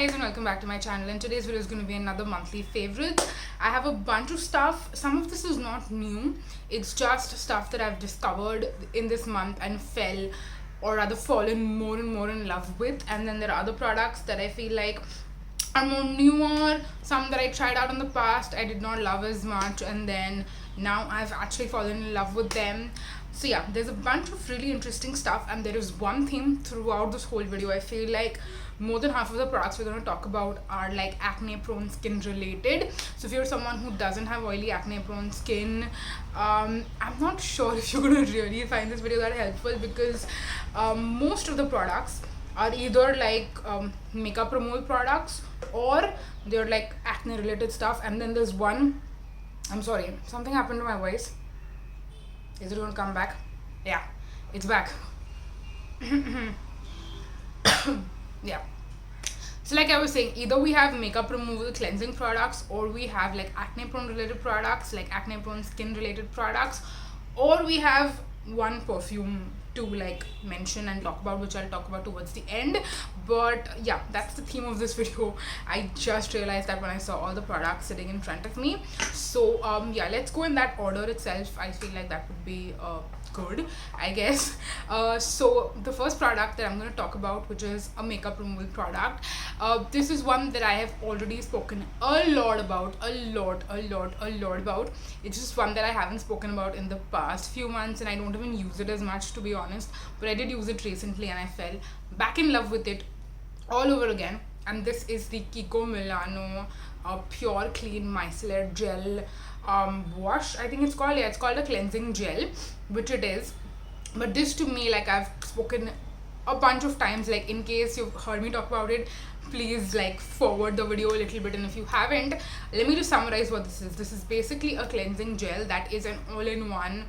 guys, and welcome back to my channel. And today's video is going to be another monthly favorite. I have a bunch of stuff. Some of this is not new. It's just stuff that I've discovered in this month and fell, or rather fallen more and more in love with. And then there are other products that I feel like are more newer. Some that I tried out in the past I did not love as much, and then now I've actually fallen in love with them. So yeah, there's a bunch of really interesting stuff, and there is one theme throughout this whole video. I feel like more than half of the products we're going to talk about are like acne prone skin related. So if you're someone who doesn't have oily acne prone skin, I'm not sure if you're going to really find this video that helpful, because most of the products are either like makeup removal products, or they're like acne related stuff. And then there's one, I'm sorry, something happened to my voice. Is it going to come back? Yeah, it's back. Yeah. So like I was saying, either we have makeup removal cleansing products, or we have like acne prone related products, like acne prone skin related products, or we have one perfume to like mention and talk about, which I'll talk about towards the end. But yeah, that's the theme of this video. I just realized that when I saw all the products sitting in front of me. So yeah, let's go in that order itself. I feel like that would be good, I guess. So the first product that I'm going to talk about, which is a makeup removal product, this is one that I have already spoken a lot about. It's just one that I haven't spoken about in the past few months, and I don't even use it as much, to be honest, but I did use it recently and I fell back in love with it all over again. And this is the Kiko Milano Pure Clean Micellar Gel wash, I think it's called. Yeah, it's called a cleansing gel, which it is. But this, to me, like I've spoken a bunch of times, like in case you've heard me talk about it, please like forward the video a little bit, and if you haven't, let me just summarize what this is. This is basically a cleansing gel that is an all-in-one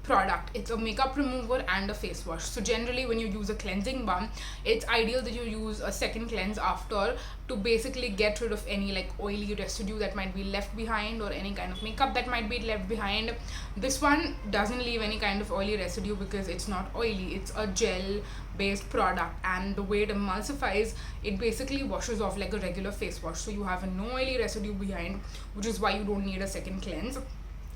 product. It's a makeup remover and a face wash. So generally when you use a cleansing balm, it's ideal that you use a second cleanse after, to basically get rid of any like oily residue that might be left behind, or any kind of makeup that might be left behind. This one doesn't leave any kind of oily residue because it's not oily. It's a gel based product, and the way it emulsifies, it basically washes off like a regular face wash. So you have no oily residue behind, which is why you don't need a second cleanse.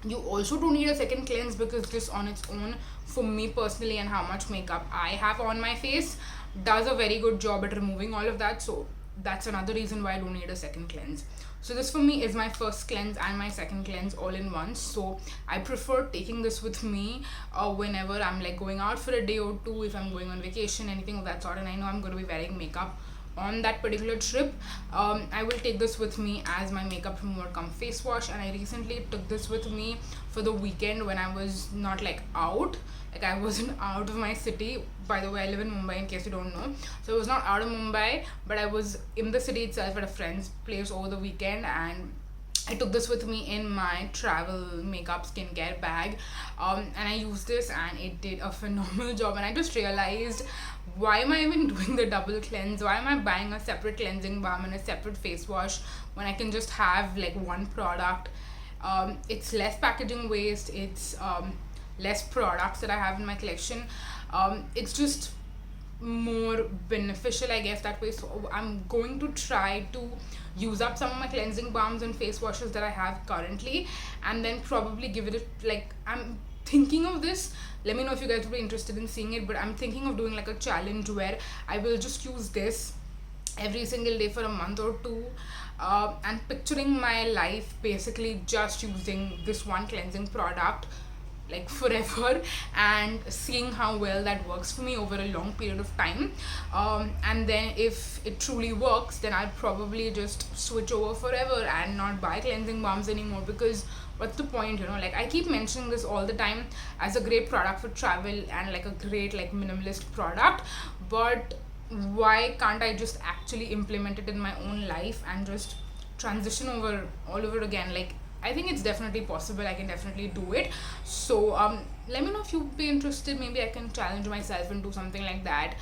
You also don't need a second cleanse because this on its own, for me personally and how much makeup I have on my face, does a very good job at removing all of that. So that's another reason why I don't need a second cleanse. So this for me is my first cleanse and my second cleanse all in one. So I prefer taking this with me whenever I'm like going out for a day or two, if I'm going on vacation, anything of that sort, and I know I'm going to be wearing makeup on that particular trip. I will take this with me as my makeup remover come face wash. And I recently took this with me for the weekend when I was not like out, like I wasn't out of my city. By the way, I live in Mumbai, in case you don't know. So I was not out of Mumbai, but I was in the city itself at a friend's place over the weekend, and I took this with me in my travel makeup skincare bag, and I used this and it did a phenomenal job. And I just realized, why am I even doing the double cleanse? Why am I buying a separate cleansing balm and a separate face wash when I can just have like one product? It's less packaging waste, it's less products that I have in my collection. It's just more beneficial, I guess, that way. So I'm going to try to use up some of my cleansing balms and face washes that I have currently, and then probably give it a, like, I'm thinking of this, let me know if you guys would be interested in seeing it, but I'm thinking of doing like a challenge where I will just use this every single day for a month or two, and picturing my life basically just using this one cleansing product like forever, and seeing how well that works for me over a long period of time. And then if it truly works, then I'll probably just switch over forever and not buy cleansing balms anymore, because what's the point, you know? Like I keep mentioning this all the time as a great product for travel and like a great like minimalist product, but why can't I just actually implement it in my own life and just transition over all over again? Like I think it's definitely possible. I can definitely do it. So let me know if you'd be interested. Maybe I can challenge myself and do something like that,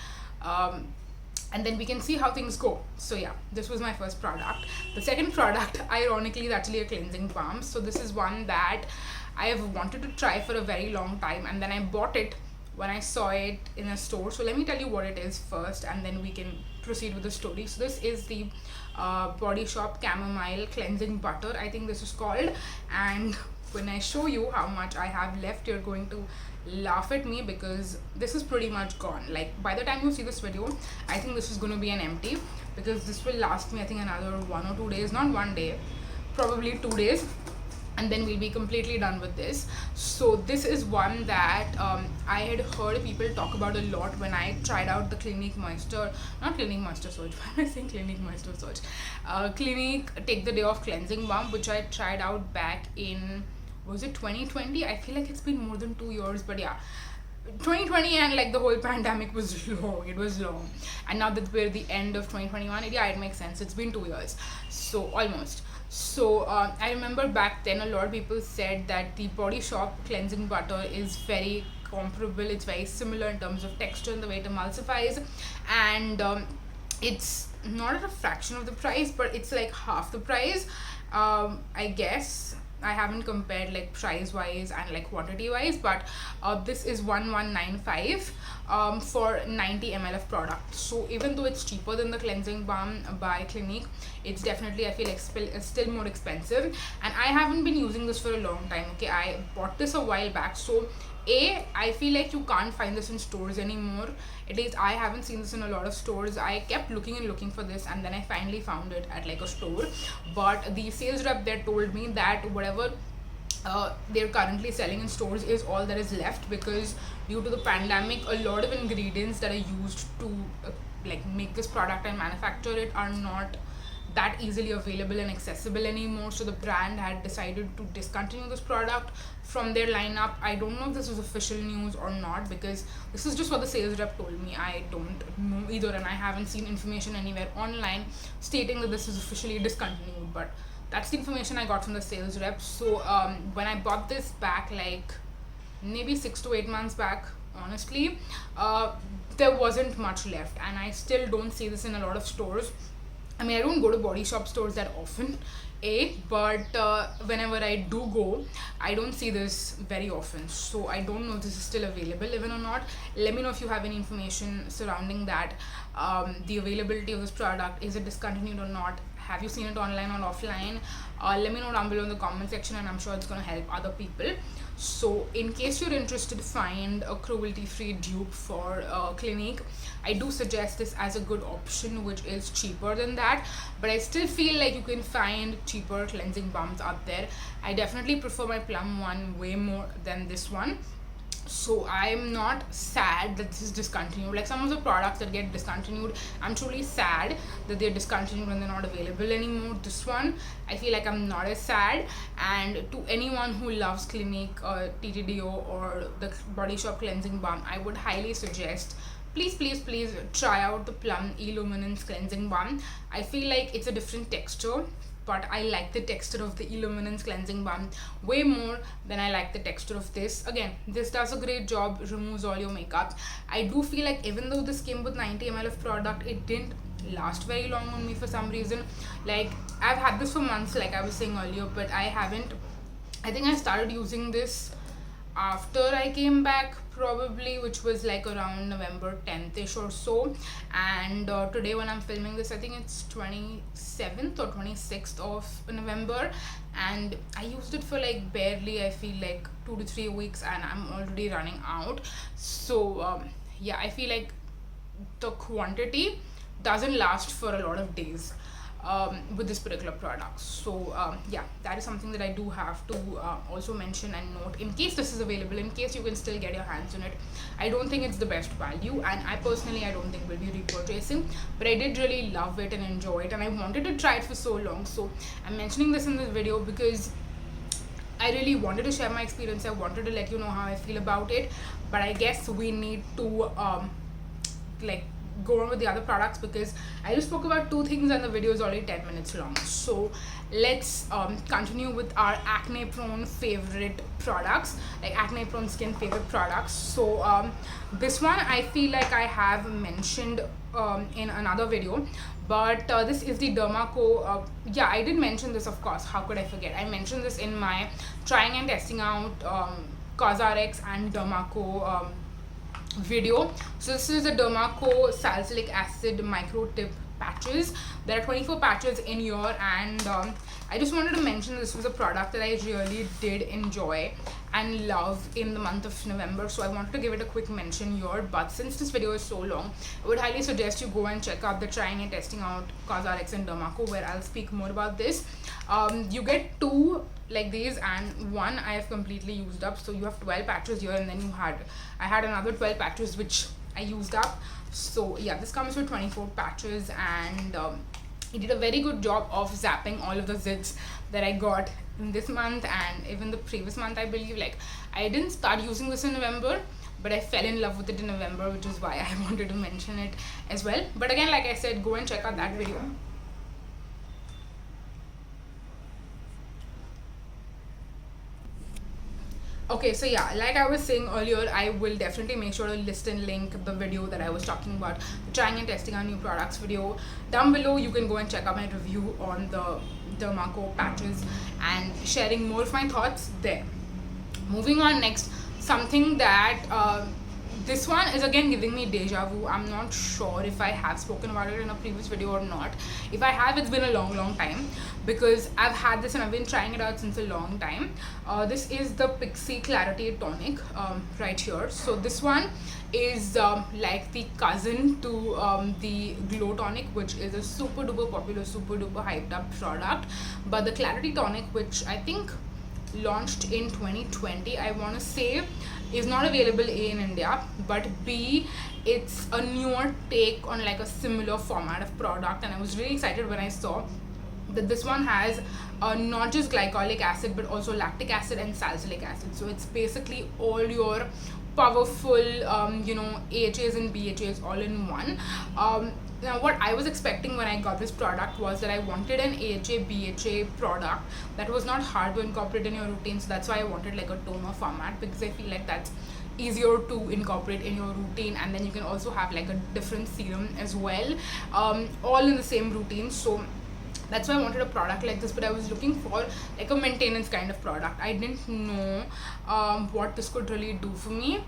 and then we can see how things go. So yeah, this was my first product. The second product, ironically, is actually a cleansing balm. So this is one that I have wanted to try for a very long time, and then I bought it when I saw it in a store. So let me tell you what it is first, and then we can proceed with the story. So this is the Body Shop Chamomile Cleansing Butter, I think this is called. And when I show you how much I have left, you're going to laugh at me because this is pretty much gone. Like by the time you see this video, I think this is going to be an empty, because this will last me I think another 1 or 2 days, not 1 day, probably 2 days, and then we'll be completely done with this. So this is one that I had heard people talk about a lot when I tried out the Clinique Moisture, not Clinique Moisture Surge, why am I saying Clinique Moisture Surge, Clinique Take the Day Off Cleansing Balm, which I tried out back in, was it 2020? I feel like it's been more than 2 years, but yeah, 2020, and like the whole pandemic was long, it was long, and now that we're at the end of 2021, yeah, it makes sense, it's been 2 years, so almost. So I remember back then a lot of people said that the Body Shop cleansing butter is very comparable, it's very similar in terms of texture and the way it emulsifies, and it's not at a fraction of the price, but it's like half the price, I guess. I haven't compared like price wise and like quantity wise, but this is 1195 for 90 ml of product. So even though it's cheaper than the cleansing balm by Clinique, it's definitely, I feel like still more expensive, and I haven't been using this for a long time. Okay, I bought this a while back, so I feel like you can't find this in stores anymore. At least I haven't seen this in a lot of stores. I kept looking and looking for this, and then I finally found it at like a store. But the sales rep there told me that whatever they're currently selling in stores is all that is left, because due to the pandemic, a lot of ingredients that are used to like make this product and manufacture it are not that easily available and accessible anymore. So the brand had decided to discontinue this product from their lineup. I don't know if this is official news or not, because this is just what the sales rep told me. I don't know either, and I haven't seen information anywhere online stating that this is officially discontinued, but that's the information I got from the sales rep. So when I bought this back like maybe 6 to 8 months back, honestly, there wasn't much left, and I still don't see this in a lot of stores. I mean, I don't go to Body Shop stores that often, but whenever I do go, I don't see this very often. So I don't know if this is still available even or not. Let me know if you have any information surrounding that. The availability of this product, is it discontinued or not? Have you seen it online or offline? Let me know down below in the comment section, and I'm sure it's going to help other people. So in case you're interested to find a cruelty-free dupe for Clinique, I do suggest this as a good option, which is cheaper than that, but I still feel like you can find cheaper cleansing balms out there. I definitely prefer my Plum one way more than this one. So I'm not sad that this is discontinued. Like some of the products that get discontinued, I'm truly sad that they're discontinued and they're not available anymore. This one, I feel like I'm not as sad. And to anyone who loves Clinique TTDO or the Body Shop cleansing balm, I would highly suggest, please try out the Plum Illuminance cleansing balm. I feel like it's a different texture, but I like the texture of the Illuminance cleansing balm way more than I like the texture of this. Again, this does a great job, removes all your makeup. I do feel like even though this came with 90 ml of product, it didn't last very long on me for some reason. Like I've had this for months, like I was saying earlier, but I think I started using this after I came back, probably, which was like around November 10th-ish or so. And today when I'm filming this, I think it's 27th or 26th of November, and I used it for like barely, I feel like 2 to 3 weeks, and I'm already running out. So yeah, I feel like the quantity doesn't last for a lot of days with this particular product. So yeah, that is something that I do have to also mention and note, in case this is available, in case you can still get your hands on it. I don't think it's the best value, and I personally, I don't think will be repurchasing, but I did really love it and enjoy it, and I wanted to try it for so long. So I'm mentioning this in this video because I really wanted to share my experience. I wanted to let you know how I feel about it, but I guess we need to like go on with the other products, because I just spoke about 2 things and the video is already 10 minutes long. So let's continue with our acne prone favorite products, like acne prone skin favorite products. So this one I feel like I have mentioned in another video, but this is the Dermaco. Yeah, I did mention this, of course, how could I forget. I mentioned this in my trying and testing out CosRx and Dermaco video. So this is the Dermaco Salicylic Acid Micro Tip patches. There are 24 patches in here, and I just wanted to mention this was a product that I really did enjoy and love in the month of November, so I wanted to give it a quick mention here. But since this video is so long, I would highly suggest you go and check out the trying and testing out CosRx and Dermaco, where I'll speak more about this. You get two like these, and one I have completely used up, so you have 12 patches here, and then I had another 12 patches which I used up. So yeah, this comes with 24 patches, and he did a very good job of zapping all of the zits that I got in this month and even the previous month, I believe. Like, I didn't start using this in November, but I fell in love with it in November, which is why I wanted to mention it as well. But again, like I said, go and check out that video. Okay, so yeah, like I was saying earlier, I will definitely make sure to list and link the video that I was talking about, trying and testing our new products video, down below. You can go and check out my review on the Dermaco patches and sharing more of my thoughts there. Moving on next, something that this one is again giving me deja vu. I'm not sure if I have spoken about it in a previous video or not. If I have, it's been a long time, because I've had this and I've been trying it out since a long time. This is the Pixi Clarity Tonic right here. So this one is like the cousin to the Glow Tonic, which is a super duper popular, super duper hyped up product. But the Clarity Tonic, which I think launched in 2020, I want to say, is not available A, in India, but B, it's a newer take on like a similar format of product, and I was really excited when I saw that this one has not just glycolic acid but also lactic acid and salicylic acid. So it's basically all your powerful AHAs and BHAs all in one. Now what I was expecting when I got this product was that I wanted an AHA BHA product that was not hard to incorporate in your routine. So that's why I wanted like a toner format, because I feel like that's easier to incorporate in your routine, and then you can also have like a different serum as well, all in the same routine. So that's why I wanted a product like this, but I was looking for like a maintenance kind of product. I didn't know what this could really do for me,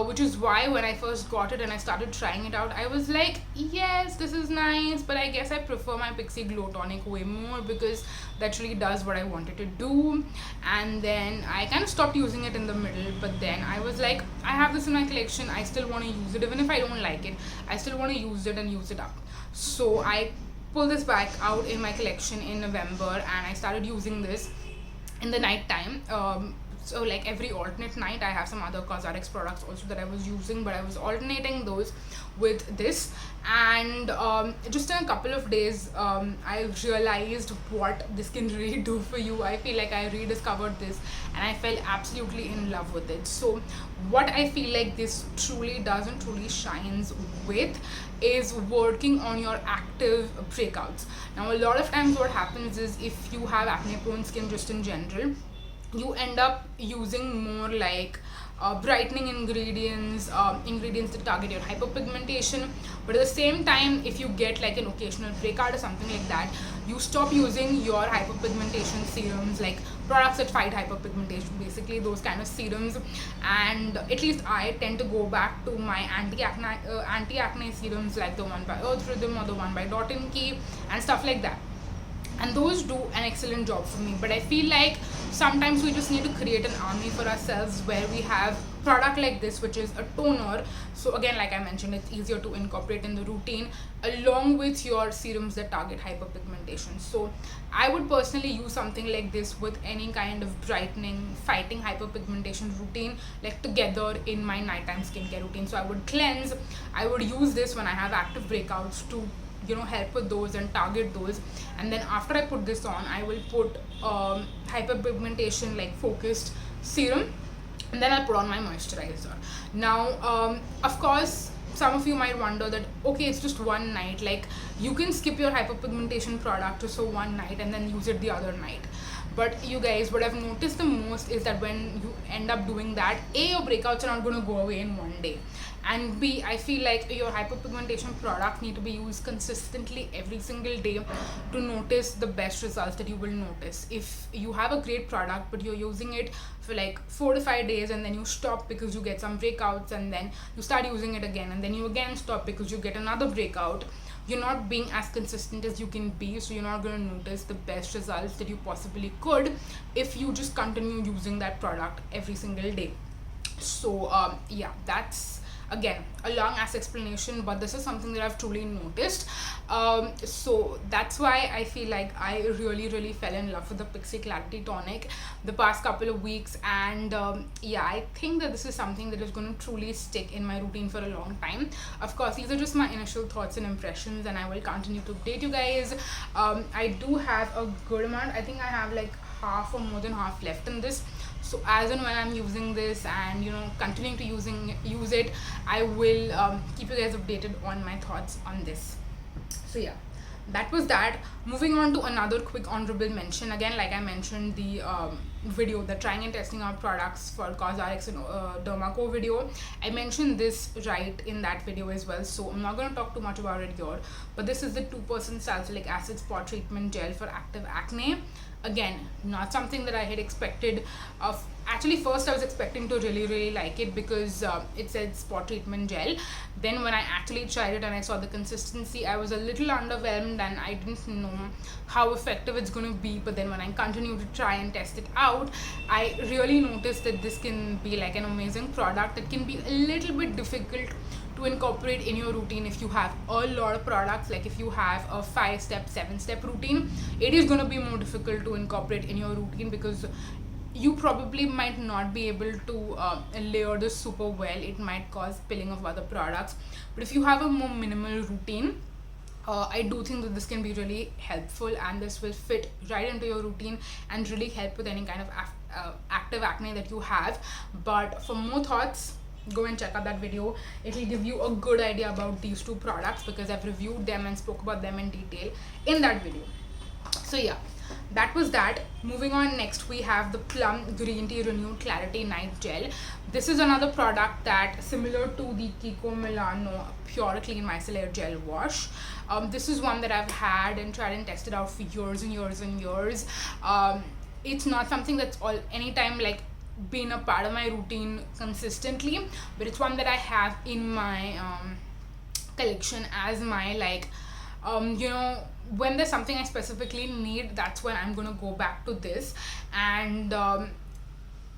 which is why when I first got it and I started trying it out, I was like, yes, this is nice, but I guess I prefer my Pixi Glow Tonic way more, because that really does what I wanted to do. And then I kind of stopped using it in the middle, but then I was like, I have this in my collection, I still want to use it. Even if I don't like it, I still want to use it and use it up. So I pull this back out in my collection in November, and I started using this in the night time. So like every alternate night, I have some other CosRx products also that I was using, but I was alternating those with this. And just in a couple of days, I realized what this can really do for you. I feel like I rediscovered this and I fell absolutely in love with it. So what I feel like this truly does and truly shines with is working on your active breakouts. Now a lot of times what happens is, if you have acne prone skin just in general, you end up using more like brightening ingredients, ingredients that target your hyperpigmentation. But at the same time, if you get like an occasional breakout or something like that, you stop using your hyperpigmentation serums, like products that fight hyperpigmentation, basically those kind of serums. And at least I tend to go back to my anti-acne serums, like the one by Earth Rhythm or the one by Dot & Key and stuff like that, and those do an excellent job for me. But I feel like sometimes we just need to create an army for ourselves, where we have product like this, which is a toner. So again, like I mentioned, it's easier to incorporate in the routine along with your serums that target hyperpigmentation. So I would personally use something like this with any kind of brightening, fighting hyperpigmentation routine, like together in my nighttime skincare routine. So I would cleanse, I would use this when I have active breakouts to help with those and target those. And then after I put this on, I will put hyperpigmentation like focused serum, and then I'll put on my moisturizer. Now of course, some of you might wonder that, okay, it's just one night, like you can skip your hyperpigmentation product to so one night and then use it the other night. But you guys, what I've noticed the most is that when you end up doing that, A, your breakouts are not going to go away in one day, and B, I feel like your hyperpigmentation product need to be used consistently every single day to notice the best results that you will notice. If you have a great product but you're using it for like 4 to 5 days and then you stop because you get some breakouts, and then you start using it again and then you again stop because you get another breakout, you're not being as consistent as you can be, so you're not going to notice the best results that you possibly could if you just continue using that product every single day. So yeah, that's again a long ass explanation, but this is something that I've truly noticed. So that's why I feel like I really fell in love with the Pixi Clarity Tonic the past couple of weeks, and yeah, I think that this is something that is going to truly stick in my routine for a long time. Of course, these are just my initial thoughts and impressions, and I will continue to update you guys. I do have a good amount. I think I have like half or more than half left in this, so as and when I'm using this and continuing to use it, I will keep you guys updated on my thoughts on this. So yeah, that was that. Moving on to another quick honorable mention, again, like I mentioned, the video, the trying and testing out products for CosRx and Dermaco video, I mentioned this right in that video as well, so I'm not going to talk too much about it here. But this is the 2% salicylic acid spot treatment gel for active acne. Again, not something that I had expected of. Actually, first I was expecting to really like it because it said spot treatment gel. Then when I actually tried it and I saw the consistency, I was a little underwhelmed and I didn't know how effective it's going to be. But then when I continued to try and test it out, I really noticed that this can be like an amazing product. It can be a little bit difficult to incorporate in your routine if you have a lot of products. Like if you have a 5-step 7-step routine, it is going to be more difficult to incorporate in your routine because you probably might not be able to layer this super well. It might cause spilling of other products. But if you have a more minimal routine, I do think that this can be really helpful, and this will fit right into your routine and really help with any kind of active acne that you have. But for more thoughts, go and check out that video. It will give you a good idea about these two products because I've reviewed them and spoke about them in detail in that video. So yeah, that was that. Moving on, next we have the Plum Green Tea Renewed Clarity Night Gel. This is another product that similar to the Kiko Milano Pure Clean Micellar Gel Wash. This is one that I've had and tried and tested out for years and years. It's not something that's anytime like been a part of my routine consistently, but it's one that I have in my collection as my like when there's something I specifically need, that's when I'm gonna go back to this. And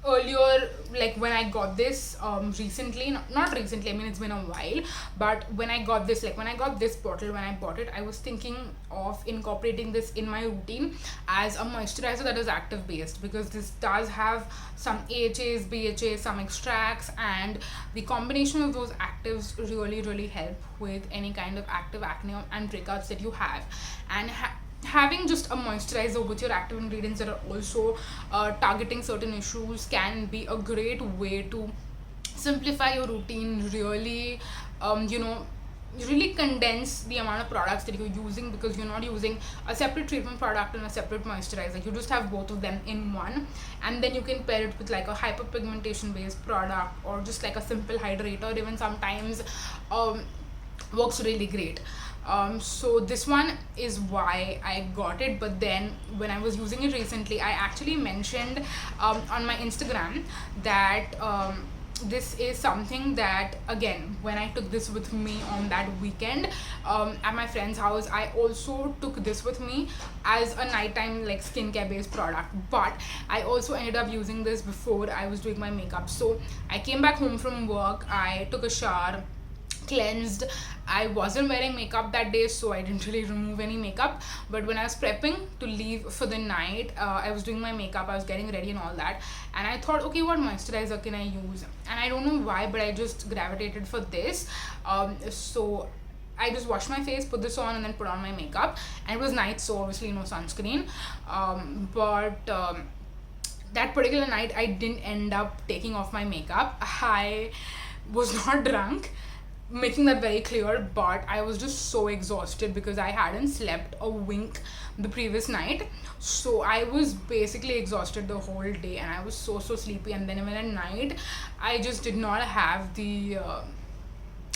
earlier, like when I got this recently, not recently, I mean it's been a while, but when I got this bottle, when I bought it, I was thinking of incorporating this in my routine as a moisturizer that is active based, because this does have some AHAs, BHAs, some extracts, and the combination of those actives really help with any kind of active acne and breakouts that you have. And having just a moisturizer with your active ingredients that are also targeting certain issues can be a great way to simplify your routine, really really condense the amount of products that you're using, because you're not using a separate treatment product and a separate moisturizer. You just have both of them in one, and then you can pair it with like a hyperpigmentation based product or just like a simple hydrator even sometimes. Works really great. So this one is why I got it. But then when I was using it recently, I actually mentioned on my Instagram that this is something that, again, when I took this with me on that weekend at my friend's house, I also took this with me as a nighttime like skincare based product. But I also ended up using this before I was doing my makeup. So I came back home from work, I took a shower, cleansed. I wasn't wearing makeup that day, so I didn't really remove any makeup. But when I was prepping to leave for the night, I was doing my makeup, I was getting ready and all that, and I thought, okay, what moisturizer can I use? And I don't know why, but I just gravitated for this. So I just washed my face, put this on, and then put on my makeup. And it was night, so obviously no sunscreen. But that particular night, I didn't end up taking off my makeup. I was not drunk. making that very clear. But I was just so exhausted because I hadn't slept a wink the previous night, so I was basically exhausted the whole day, and I was so sleepy. And then even at night, I just did not have the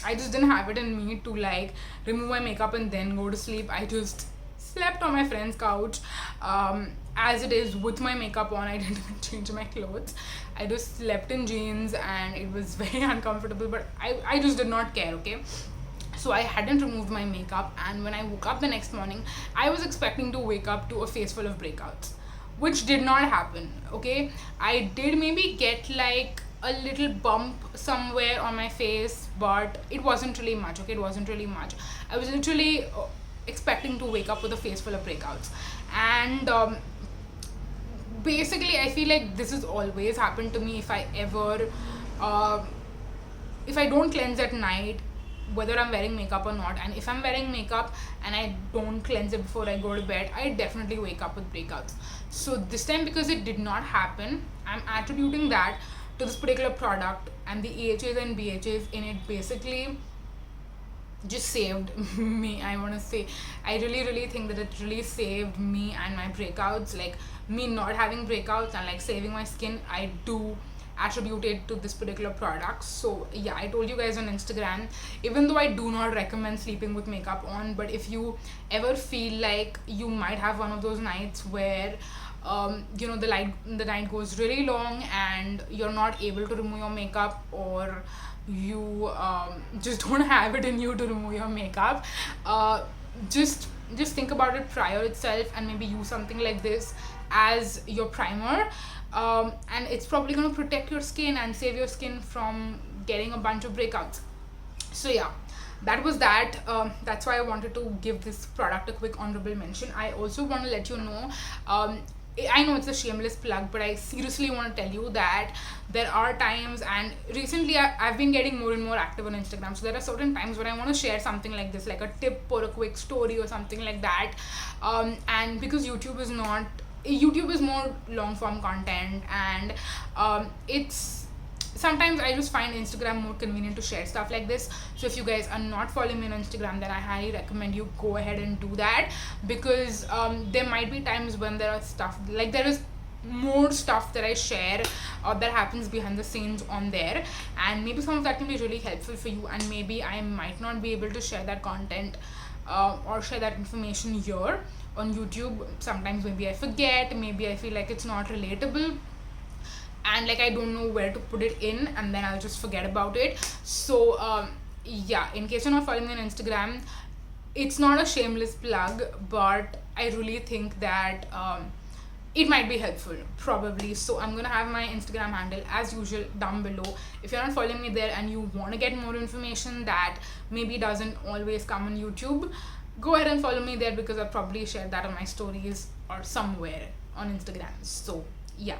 I just didn't have it in me to like remove my makeup and then go to sleep. I just slept on my friend's couch, as it is, with my makeup on. I didn't even change my clothes. I just slept in jeans and it was very uncomfortable, but I just did not care, okay? So I hadn't removed my makeup, and when I woke up the next morning, I was expecting to wake up to a face full of breakouts, which did not happen, okay? I did maybe get like a little bump somewhere on my face, but it wasn't really much, okay? It wasn't really much. I was literally expecting to wake up with a face full of breakouts. And basically, I feel like this has always happened to me. If I ever if I don't cleanse at night, whether I'm wearing makeup or not, and if I'm wearing makeup and I don't cleanse it before I go to bed, I definitely wake up with breakouts. So this time, because it did not happen, I'm attributing that to this particular product, and the AHAs and BHAs in it basically just saved me. I want to say, I really think that it really saved me and my breakouts, like me not having breakouts and like saving my skin. I do attribute it to this particular product. So yeah, I told you guys on Instagram, even though I do not recommend sleeping with makeup on, but if you ever feel like you might have one of those nights where the night goes really long and you're not able to remove your makeup, or you just don't have it in you to remove your makeup, just think about it prior itself, and maybe use something like this as your primer, and it's probably going to protect your skin and save your skin from getting a bunch of breakouts. So yeah, that was that. That's why I wanted to give this product a quick honorable mention. I also want to let you know, I know it's a shameless plug, but I seriously want to tell you that there are times, and recently I've been getting more and more active on Instagram. So there are certain times when I want to share something like this, like a tip or a quick story or something like that. And because YouTube is more long form content, and it's sometimes I just find Instagram more convenient to share stuff like this. So if you guys are not following me on Instagram, then I highly recommend you go ahead and do that, because there might be times when there is more stuff that I share or that happens behind the scenes on there, and maybe some of that can be really helpful for you, and maybe I might not be able to share that content or share that information here on YouTube. Sometimes maybe I forget, maybe I feel like it's not relatable, and like I don't know where to put it in, and then I'll just forget about it. So yeah, in case you're not following me on Instagram, it's not a shameless plug, but I really think that it might be helpful, probably. So I'm gonna have my Instagram handle as usual down below. If you're not following me there and you want to get more information that maybe doesn't always come on YouTube, go ahead and follow me there, because I'll probably share that on my stories or somewhere on Instagram. So yeah,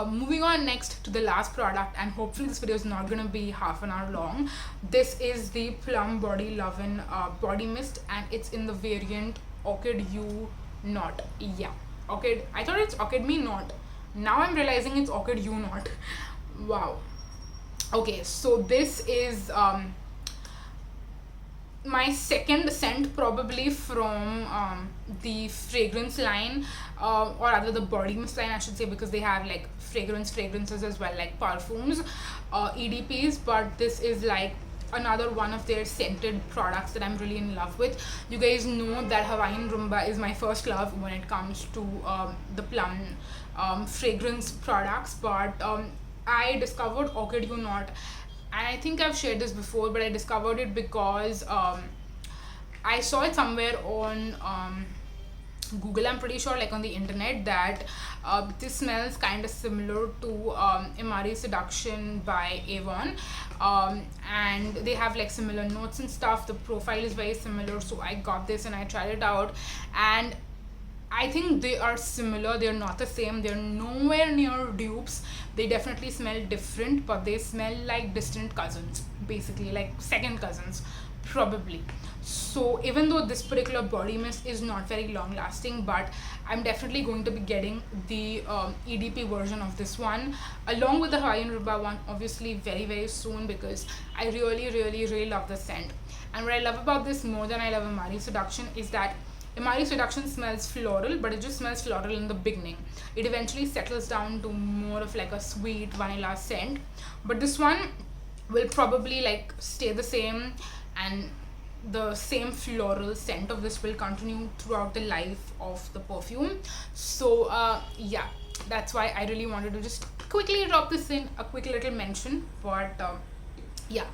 moving on next to the last product, and hopefully this video is not gonna be half an hour long. This is the Plum Body Lovin' body mist, and it's in the variant Orchid You Not. Yeah, Orchid, I thought it's Orchid Me Not, now I'm realizing it's Orchid You Not. Wow. Okay, so this is my second scent probably from the fragrance line, or rather the body mist line I should say, because they have like fragrances as well, like perfumes, EDPs, but this is like another one of their scented products that I'm really in love with. You guys know that Hawaiian Rumba is my first love when it comes to the Plum fragrance products, but I discovered Orchid You Not, and I think I've shared this before, but I discovered it because I saw it somewhere on Google, I'm pretty sure, like on the internet, that this smells kind of similar to Imari Seduction by Avon, and they have like similar notes and stuff. The profile is very similar, so I got this and I tried it out, and I think they are similar. They're not the same. They're nowhere near dupes. They definitely smell different, but they smell like distant cousins, basically like second cousins, probably. So even though this particular body mist is not very long lasting, but I'm definitely going to be getting the EDP version of this one along with the Hawaiian Ruba one, obviously very soon, because I really love the scent. And what I love about this more than I love Amari Seduction is that Amari Seduction smells floral, but it just smells floral in the beginning. It eventually settles down to more of like a sweet vanilla scent, but this one will probably like stay the same, and the same floral scent of this will continue throughout the life of the perfume. So yeah, that's why I really wanted to just quickly drop this in, a quick little mention. But yeah,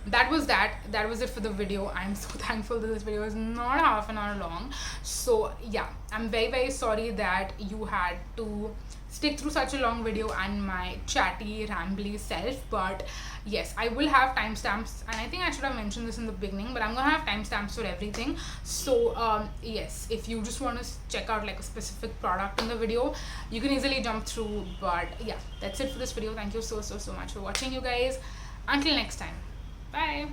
that was it for the video. I'm so thankful that this video is not half an hour long. So yeah, I'm very sorry that you had to stick through such a long video and my chatty rambly self, but yes, I will have timestamps, and I think I should have mentioned this in the beginning, but I'm gonna have timestamps for everything. So yes, if you just want to check out like a specific product in the video, you can easily jump through. But yeah, that's it for this video. Thank you so much for watching, you guys. Until next time, bye.